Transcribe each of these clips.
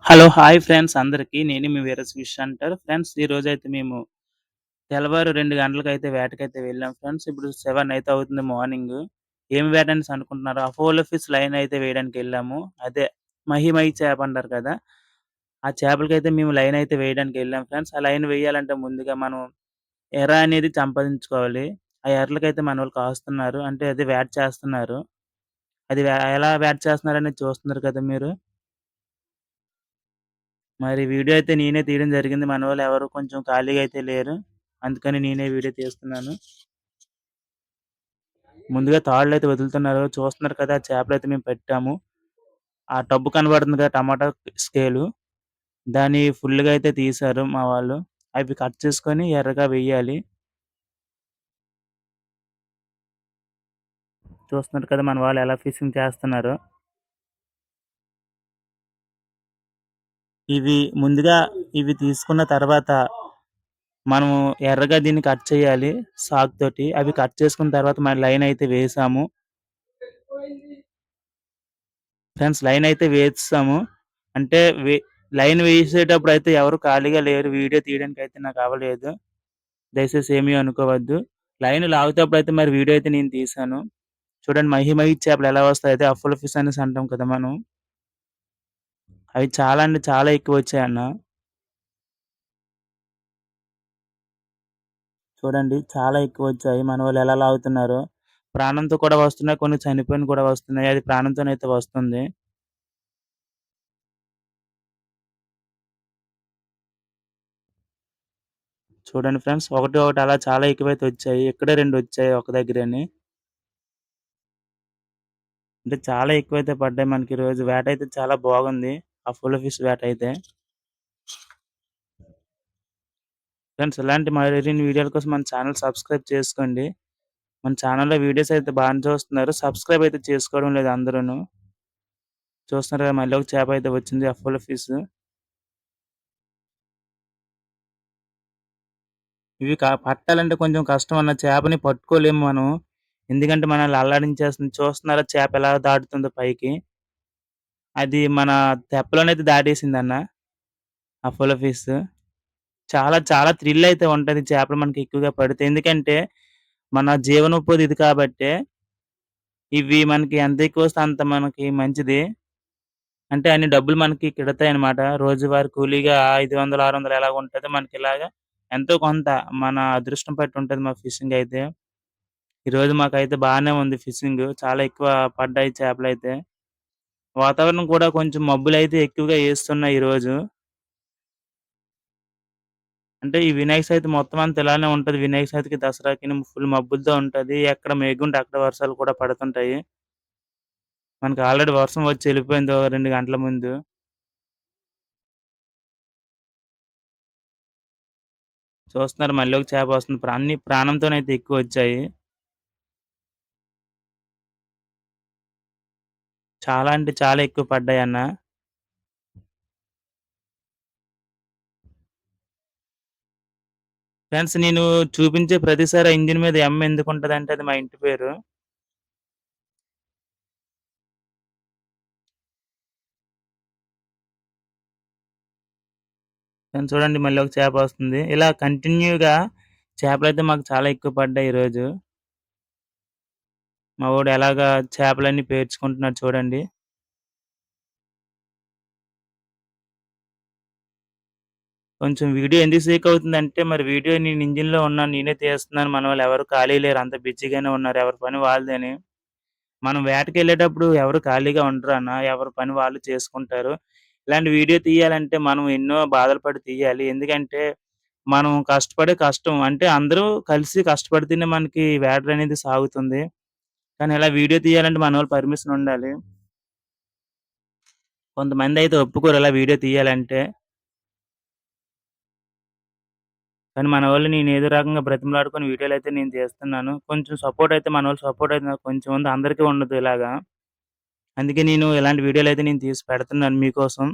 Hello! Hi friends అందరికి. నేను మీ వీరస్ fish Hunter. Friends ఈరోజైతే మేము తెల్లవారు 2 గంటలకైతే వేటకైతే వెళ్ళాం ఫ్రెండ్స్. ఇప్పుడు 7 అయితే అవుతుంది మార్నింగు. ఏం వేట అనేసి అనుకుంటున్నారా? అపోలో ఫిష్ లైన్ అయితే వేయడానికెళ్ళాము. అదే మహి చేప అంటారు కదా! ఆ చేపలకైతే మేము లైన్ అయితే వేయడానికెళ్ళాం ఫ్రెండ్స్. ఆ లైన్ వేయాలంటే ముందుగా మనం ఎర అనేది సంపాదించుకోవాలి. ఆ ఎరలకైతే మనోళ్ళు కాస్తున్నారు. అంటే అదే వేట చేస్తున్నారు. అది ఎలా వేట చేస్తున్నారనేది చూస్తున్నారు కదా మీరు. మరి వీడియో అయితే నేనే తీయడం జరిగింది. మనోళ్ళు ఎవరు కొంచెం ఖాళీగా అయితే లేరు. అందుకని నేనే వీడియో తీస్తున్నాను. ముందుగా తాళ్ళైతే వదులుతున్నారు. చూస్తున్నారు కదా! చేపలైతే మేము పెట్టాము. ఆ టబ్బు కనబడుతుంది కదా! టమాటా స్కేలు. దాన్ని ఫుల్‌గా అయితే తీశారు మా వాళ్ళు. అవి కట్ చేసుకొని ఎర్రగా వేయాలి. చూస్తున్నారు కదా! మన వాళ్ళు ఎలా ఫిషింగ్ చేస్తున్నారో. ముందుగా ఇవి తీసుకున్న తర్వాత మనము ఎర్రగా దీన్ని కట్ చేయాలి సాకు తోటి. అవి కట్ చేసుకున్న తర్వాత మన లైన్ అయితే వేసాము. ఫ్రెండ్స్ లైన్ అయితే వేసేసాము. అంటే లైన్ వేసేటప్పుడైతే ఎవరు ఖాళీగా లేరు. వీడియో తీయడానికైతే నాకు అవ్వలేదు. దయచేసి ఏమీ అనుకోవద్దు. లైన్ లాగుతేప్పుడైతే మరి వీడియో అయితే నేను తీశాను. చూడండి మహి చేపలు ఎలా వస్తాయి. అదే అపోలో ఫిష్ అనేసి అంటాం కదా మనం. అవి చాలా అంటే చాలా ఎక్కువొచ్చాయన్న. చూడండి చాలా ఎక్కువొచ్చాయి. మనోళ్ళు ఎలా లాగుతున్నారో. ప్రాణంతో కూడా వస్తున్నాయి. కొన్ని చనిపోయినవి కూడా వస్తున్నాయి. అది ప్రాణంతోనైతే వస్తుంది. చూడండి ఫ్రెండ్స్. ఒకటి ఒకటి అలా చాలా ఎక్కువైతే వచ్చాయి. ఇక్కడే 2 వచ్చాయి ఒక దగ్గరని. అంటే చాలా ఎక్కువైతే పడ్డాయి మనకి ఈరోజు. వేటైతే చాలా బాగుంది. Apollo fish వేటైతే. ఫ్రెండ్స్ ఇలాంటి మరిన్ని వీడియోల కోసం మన ఛానెల్ సబ్స్క్రైబ్ చేసుకోండి. మన ఛానెల్‌లో వీడియోస్ అయితే బానే చూస్తున్నారు. సబ్స్క్రైబ్ అయితే చేసుకోవడం లేదు అందరూను. చూస్తున్నారు కదా! మళ్ళీ ఒక చేప అయితే వచ్చింది అపోలో ఫిష్. ఇవి పట్టాలంటే కొంచెం కష్టం అన్న. చేపని పట్టుకోలేము మనం. ఎందుకంటే మనల్ని అల్లాడించేస్తుంది. చూస్తున్నారా చేప ఎలా దాటుతుందో పైకి. అది మన తెప్పలోనైతే దాటేసిందన్న అపోలో ఫిష్. చాలా చాలా థ్రిల్ అయితే ఉంటది చేపలు మనకి ఎక్కువగా పడితే. ఎందుకంటే మన జీవనోపాధి ఇది కాబట్టే ఇవి మనకి ఎంత ఎక్కువొస్తే అంత మనకి మంచిది. అంటే అన్ని డబ్బులు మనకి కిడతాయన్నమాట. రోజువారీ కూలీగా 500, 600 ఎలాగుంటదో మనకిలాగా ఎంతో కొంత మన అదృష్టం పట్టి ఉంటది మా ఫిషింగ్ అయితే. ఈరోజు మాకైతే బానే ఉంది ఫిషింగు. చాలా ఎక్కువ పడ్డాయి చేపలైతే. వాతావరణం కూడా కొంచెం మబ్బులైతే ఎక్కువగా ఏస్తున్నాయి ఈరోజు. అంటే ఈ వినాయక చవితి మొత్తం అంతా ఇలానే ఉంటది. వినాయక చవితికి, దసరాకిని ఫుల్ మబ్బులతో ఉంటది. ఎక్కడ మేఘుంటే అక్కడ వర్షాలు కూడా పడుతుంటాయి. మనకి ఆల్రెడీ వర్షం వచ్చి ఎళ్ళిపోయింది ఓ 2 గంటల ముందు. చూస్తున్నారు మళ్ళీ ఒక చేప వస్తుంది. అన్ని ప్రాణంతోనైతే ఎక్కువొచ్చాయి. చాలా అంటే చాలా ఎక్కువ పడ్డాయన్న. ఫ్రెండ్స్ నేను చూపించే ప్రతిసారి ఆ ఇంజిన్ మీద ఎమ్ ఎందుకుంటదంటే అది మా ఇంటి పేరు. కానీ చూడండి మళ్ళీ ఒక చేప వస్తుంది. ఇలా కంటిన్యూ‌గా చేపలైతే మాకు చాలా ఎక్కువ పడ్డాయి ఈరోజు. మా వోడు ఎలాగా చేపలన్నీ పేర్చుకుంటున్నాడు చూడండి. కొంచెం వీడియో ఎందుకు సేక్ అవుతుందంటే, మరి వీడియో నేను ఇంజిన్‌లో ఉన్నాను. నేనే తీస్తున్నాను. మనోళ్ళు ఎవరు ఖాళీ లేరు. అంతా బిజీగానే ఉన్నారు. ఎవరి పని వాళ్ళదని. మనం వేటకెళ్ళేటప్పుడు ఎవరు ఖాళీగా ఉండరన్న. ఎవరి పని వాళ్ళు చేసుకుంటారు. ఇలాంటి వీడియో తీయాలంటే మనం ఎన్నో బాధలు పడి తీయాలి. ఎందుకంటే, మనం కష్టపడే కష్టం అంటే అందరూ కలిసి కష్టపడితేనే మనకి వేటనేది సాగుతుంది. కానీ ఇలా వీడియో తీయాలంటే మనోళ్ళ పర్మిషన్ ఉండాలి. కొంతమందయితే ఒప్పుకోరు ఇలా వీడియో తీయాలంటే. కానీ మనవోళ్ళు నేను ఏదో రకంగా బ్రతిమలాడుకొని వీడియోలైతే నేను తీస్తున్నాను. కొంచెం సపోర్ట్ అయితే మనోళ్ళ సపోర్ట్ అయితే నాకు కొంచెం ఉంది. అందరికీ ఉండదు ఇలాగా. అందుకే నేను ఇలాంటి వీడియోలైతే నేను తీసి పెడుతున్నాను మీకోసం.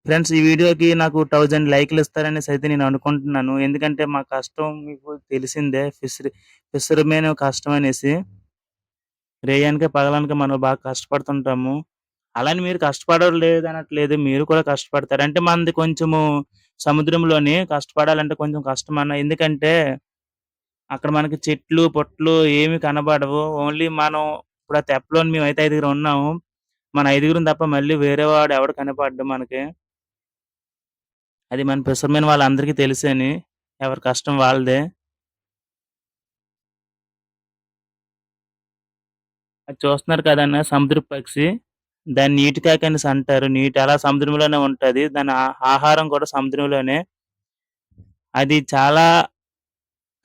ఫ్రెండ్స్ ఈ వీడియోకి నాకు 1000 లైకులు ఇస్తారనేసైతే నేను అనుకుంటున్నాను. ఎందుకంటే మా కష్టం మీకు తెలిసిందే. ఫిషర్‌మెన్ కష్టం అనేసి. రేయనక, పగలనక మనం బాగా కష్టపడుతుంటాము. అలా అని మీరు కష్టపడలేదనట్లేదు. మీరు కూడా కష్టపడతారు. అంటే మనది కొంచెము సముద్రంలోని కష్టపడాలంటే కొంచెం కష్టమన్న. ఎందుకంటే అక్కడ మనకి చెట్లు, పుట్టలు ఏమి కనపడవు. ఓన్లీ మనం ఇప్పుడు ఆ తెప్పలోని మేమైతే ఐదుగురం ఉన్నాము. మన ఐదుగురం తప్ప మళ్ళీ వేరే వాడు ఎవడు కనపడ్డు మనకి. అది మన ఫిషర్‌మెన్ వాళ్ళందరికీ తెలుసని. ఎవరి కష్టం వాళ్ళదే. అది చూస్తున్నారు కదన్నా సముద్రపు పక్షి. దాన్ని నీటి కాకి అనేసి అంటారు. అలా సముద్రంలోనే ఉంటది. దాని ఆహారం కూడా సముద్రంలోనే. అది చాలా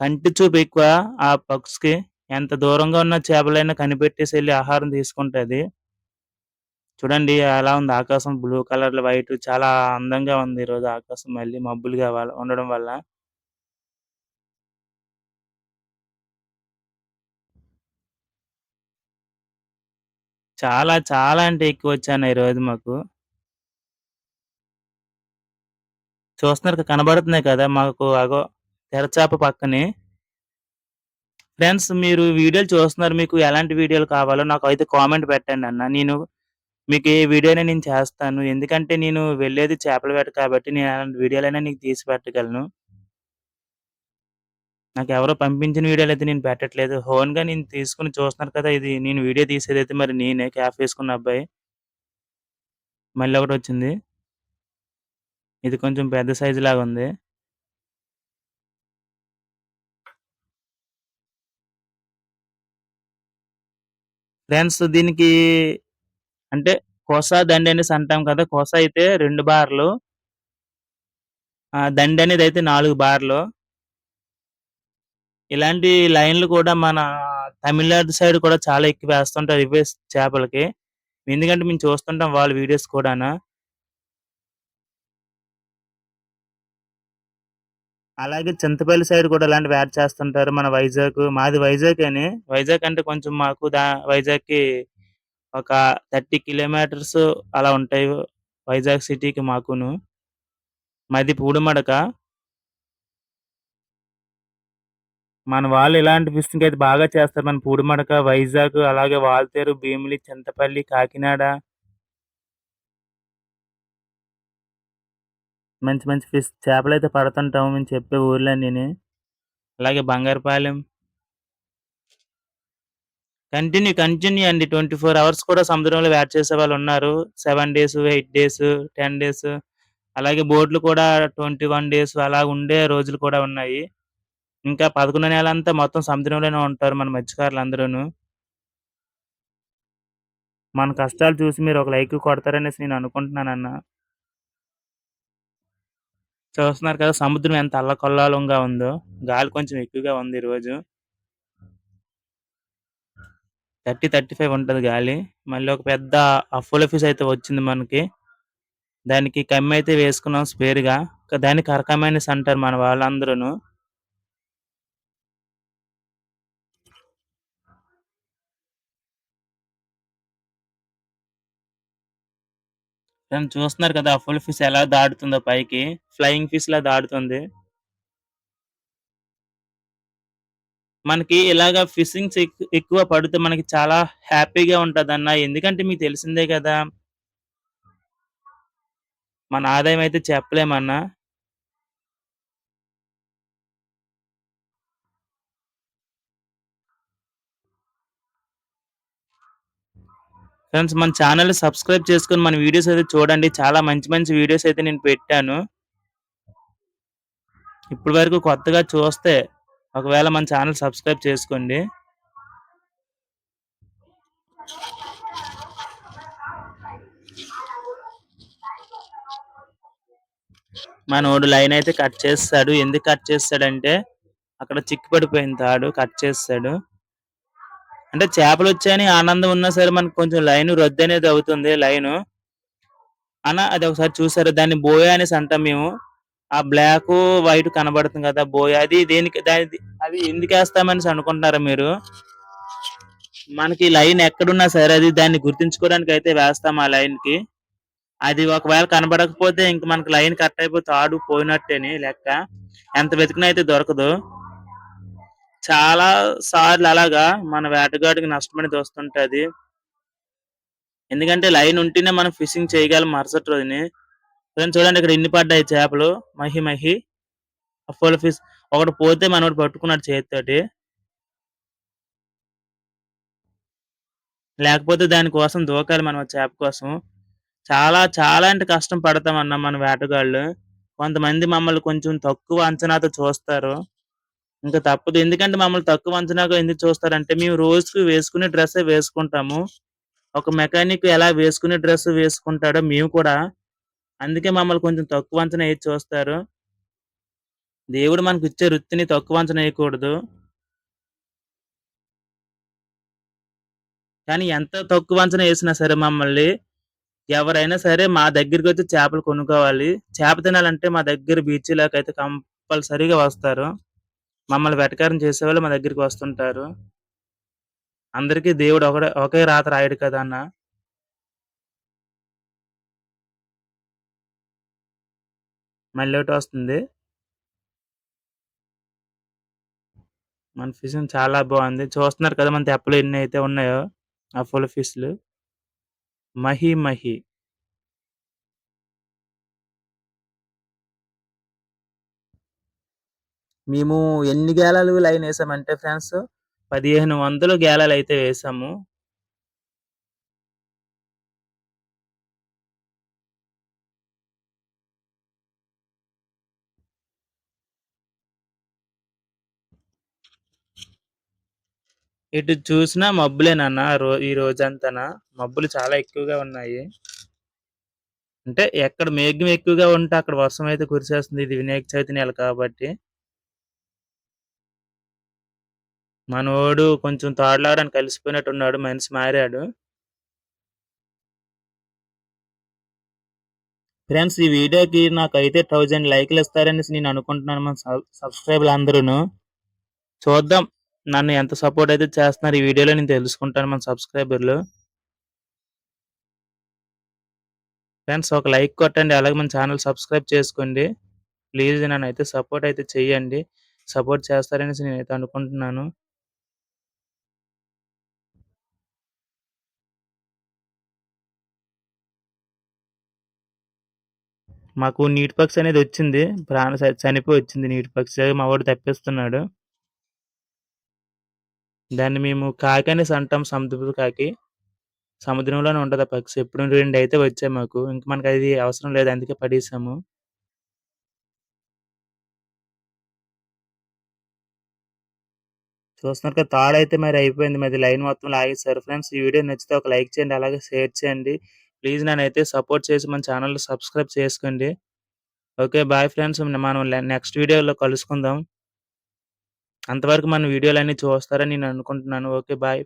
కంటి చూపు ఎక్కువ ఆ పక్షికి. ఎంత దూరంగా ఉన్న చేపలైనా కనిపెట్టేసి ఎళ్లి ఆహారం తీసుకుంటది. చూడండి ఎలా ఉంది ఆకాశం బ్లూ కలర్‌లో వైట్ చాలా అందంగా ఉంది ఈరోజు ఆకాశం మళ్ళీ మబ్బులుగా ఉండడం వల్ల. చాలా చాలా అంటే ఎక్కువొచ్చాయన్న ఈరోజు మాకు. చూస్తున్నారు కనబడుతున్నాయి కదా! మాకు అగో తెరచాప పక్కనే. ఫ్రెండ్స్ మీరు వీడియోలు చూస్తున్నారు. మీకు ఎలాంటి వీడియోలు కావాలో నాకైతే కామెంట్ పెట్టండన్న. మీకు ఏ వీడియో అయినా నేను చేస్తాను. ఎందుకంటే నేను వెళ్ళేది చేపల వేట కాబట్టి నేను ఎలాంటి వీడియోలైనా నీకు తీసి పెట్టగలను. నాకెవరో పంపించిన వీడియోలయితే నేను పెట్టట్లేదు. ఓన్‌గా నేను తీసుకొని చూస్తున్నారు కదా! ఇది నేను వీడియో తీసేదైతే మరి నేనే క్యాప్ ఏసుకున్న అబ్బాయి. మళ్ళీ ఒకటొచ్చింది. ఇది కొంచెం పెద్ద సైజు లాగుంది. ఫ్రెండ్స్ దీనికి అంటే కొస, దండి అనేసి అంటాం కదా! కొస అయితే 2 బార్లు. దండనేదైతే 4 బార్లు. ఇలాంటి లైన్‌లు కూడా మన తమిళనాడు సైడ్ కూడా చాలా ఎక్కువేస్తుంటారు ఇవే చేపలకి. ఎందుకంటే మేము చూస్తుంటాం వాళ్ళ వీడియోస్ కూడాన. అలాగే చింతపల్లి సైడ్ కూడా ఇలాంటివి యాడ్ చేస్తుంటారు. మన మాది వైజాగేనే. వైజాగ్ అంటే కొంచెం మాకు వైజాగ్‌కి ఒక 30 కిలోమీటర్స్ అలా ఉంటాయి. వైజాగ్ సిటీకి మాకును. మాది పూడిమడక. మన వాళ్ళు ఇలాంటి ఫిషింగ్ అయితే బాగా చేస్తారు. మన పూడిమడక, వైజాగ్ అలాగే వాల్తేరు, భీమిలి, చింతపల్లి, కాకినాడ మంచి మంచి చేపలైతే పడుతుంటాము మేము చెప్పే ఊర్లన్నీని. అలాగే బంగారుపాలెం కంటిన్యూ అండి. 24 అవర్స్ కూడా సముద్రంలో వేట చేసేవాళ్ళున్నారు. 7 డేస్, 8 డేస్, 10 డేస్ అలాగే బోట్‌లు కూడా 21 డేస్ అలా ఉండే రోజులు కూడా ఉన్నాయి. ఇంకా 11 నెలంతా మొత్తం సముద్రంలోనే ఉంటారు మన మత్స్యకారులందరూను. మన కష్టాలు చూసి మీరు ఒక లైక్ కొడతారనేసి నేను అనుకుంటున్నానన్న. చూస్తున్నారు కదా! సముద్రం ఎంత అల్లకల్లోలంగా ఉందో. గాలి కొంచెం ఎక్కువగా ఉంది ఈరోజు. 30, 35 ఉంటది గాలి. మళ్ళీ ఒక పెద్ద అపోలో ఫిష్ అయితే వచ్చింది మనకి. దానికి కమ్మయితే వేసుకున్నాం స్పేర్‌గా. దాన్ని కరకమనేసి అంటారు మన వాళ్ళందరూను. దాన్ని చూస్తున్నారు కదా! అపోలో ఫిష్ ఎలా దాటుతుందో పైకి. ఫ్లయింగ్ ఫిష్‌లా దాటుతుంది. మనకి ఇలాగ ఫిషింగ్స్ ఎక్కువ పడితే మనకి చాలా హ్యాపీగా ఉంటదన్న. ఎందుకంటే మీకు తెలిసిందే కదా! మన ఆదాయం అయితే చెప్పలేమన్నా. ఫ్రెండ్స్ మన ఛానెల్‌ని సబ్స్క్రైబ్ చేసుకొని మన వీడియోస్ అయితే చూడండి. చాలా మంచి మంచి వీడియోస్ అయితే నేను పెట్టాను. ఇప్పటి వరకు కొత్తగా చూస్తే ఒకవేళ మన ఛానెల్ సబ్స్క్రైబ్ చేసుకోండి. మనోడు లైన్ అయితే కట్ చేసేసాడు. ఎందుకు కట్ చేసేసాడంటే అక్కడ చిక్కు పడిపోయింది తాడు కట్ చేసేసాడు. అంటే చేపలొచ్చాయని ఆనందం ఉన్నా సరే మనకు కొంచెం రద్దనేది అవుతుంది లైను. అన్న అది ఒకసారి చూసారా? దాన్ని బోయ అనేసి అంటాం మేము. ఆ బ్లాకు, వైట్ కనబడుతుంది కదా! బోయ అది దేనికి అది ఎందుకేస్తామనేసి అనుకుంటున్నారా మీరు? మనకి లైన్ ఎక్కడున్నా సరే అది దాన్ని గుర్తుంచుకోవడానికైతే వేస్తాం ఆ లైన్‌కి. అది ఒకవేళ కనపడకపోతే ఇంక మనకి లైన్ కట్ అయిపోతే తాడు పోయినట్టేని లెక్క. ఎంత వెతికినా అయితే దొరకదు. చాలా సార్లు అలాగా మన వేటగాడికి నష్టమనేది వస్తుంటది. ఎందుకంటే లైన్ ఉంటేనే మనం ఫిషింగ్ చేయగలం మరుసటి రోజుని. ఫ్రెండ్స్ చూడండి ఇక్కడ ఎన్ని పడ్డాయి చేపలు. Mahi mahi. Apollo fish. ఒకటి పోతే మనోడు పట్టుకున్నాడు చేత్తోటి. లేకపోతే దాని కోసం దూకాలి మనం ఆ చేప కోసం. చాలా చాలా అంటే కష్టం పడతామన్నా మన వేటగాళ్ళు. కొంతమంది మమ్మల్ని కొంచెం తక్కువ అంచనాతో చూస్తారు. ఇంక తప్పదు. ఎందుకంటే మమ్మల్ని తక్కువ అంచనాగా ఎందుకు చూస్తారంటే మేము రోజుకి వేసుకునే డ్రెస్సే వేసుకుంటాము. ఒక మెకానిక్ ఎలా వేసుకునే డ్రెస్ వేసుకుంటాడో మేము కూడా అందుకే మమ్మల్ని కొంచెం తక్కువ అంచనా ఏసి చూస్తారు. దేవుడు మనకిచ్చే వృత్తిని తక్కువ అంచనా ఏయకూడదు. కానీ ఎంత తక్కువ అంచనా ఏసినా సరే మమ్మల్ని ఎవరైనా సరే మా దగ్గరికొచ్చి చేపలు కొనుక్కోవాలి. చేప తినాలంటే మా దగ్గర బీచ్‌లోకైతే కంపల్సరీగా వస్తారు. మమ్మల్ని వెటకారం చేసేవాళ్ళు మా దగ్గరికి వస్తుంటారు. అందరికీ దేవుడు ఒకే రాత రాయడు కదా అన్న! మళ్ళోటొస్తుంది. మన ఫిషింగ్ చాలా బావుంది. చూస్తున్నారు కదా మన తెప్పలో ఎన్నైతే ఉన్నాయో అపోలో ఫిష్‌లు. మహి మహి. మేము ఎన్ని గేలాలు లైనేసామంటే ఫ్రెండ్స్ 1500 గేలాలైతే వేసాము. ఎటు చూసినా మబ్బులేనన్న ఈ రోజంతాన. మబ్బులు చాలా ఎక్కువగా ఉన్నాయి. అంటే ఎక్కడ మేఘం ఎక్కువగా ఉంటే అక్కడ వర్షం అయితే కురిసేస్తుంది. ఇది వినాయక చవితి నెల కాబట్టి. మనోడు కొంచెం తాడులాగడానికి కలిసిపోయినట్టున్నాడు. మనిషి మారాడు. ఫ్రెండ్స్ ఈ వీడియోకి నాకైతే 1000 లైక్‌లు ఇస్తారనేసి నేను అనుకుంటున్నాను మన సబ్‌స్క్రైబర్‌లందరూను. చూద్దాం. నన్ను ఎంత సపోర్ట్ అయితే చేస్తున్నారు ఈ వీడియోలో నేను తెలుసుకుంటాను మన సబ్‌స్క్రైబర్‌లు. ఫ్రెండ్స్ ఒక లైక్ కొట్టండి. అలాగే మన ఛానెల్ సబ్స్క్రైబ్ చేసుకోండి. ప్లీజ్ నన్నైతే సపోర్ట్ అయితే చెయ్యండి. సపోర్ట్ చేస్తారనేసి నేనైతే అనుకుంటున్నాను. మాకు నీటి పక్షి అనేది వచ్చింది. చనిపోయి వచ్చింది నీటి పక్షి. మా వాడు తప్పిస్తున్నాడు. దాన్ని మేము కాకి అనేసి అంటాం. సముద్రపు కాకి. సముద్రంలోనే ఉంటది ఆ పక్షి. ఎప్పుడు 2 అయితే వచ్చాయి మాకు. ఇంక మనకది అవసరం లేదు. అందుకే పడేసాము. చూస్తున్నారు కదా! తాడైతే మరి అయిపోయింది. మరి లైన్ మొత్తం లాగేశారు. ఫ్రెండ్స్ ఈ వీడియో నచ్చితే ఒక లైక్ చేయండి. అలాగే షేర్ చేయండి. ప్లీజ్ నన్నైతే సపోర్ట్ చేసి మన ఛానెల్‌ని సబ్స్క్రైబ్ చేసుకోండి. ఓకే. Bye friends. మనం నెక్స్ట్ వీడియోలో కలుసుకుందాం. అంతవరకు మన వీడియోలన్నీ చూస్తారని నేను అనుకుంటున్నాను. ఓకే. బాయ్.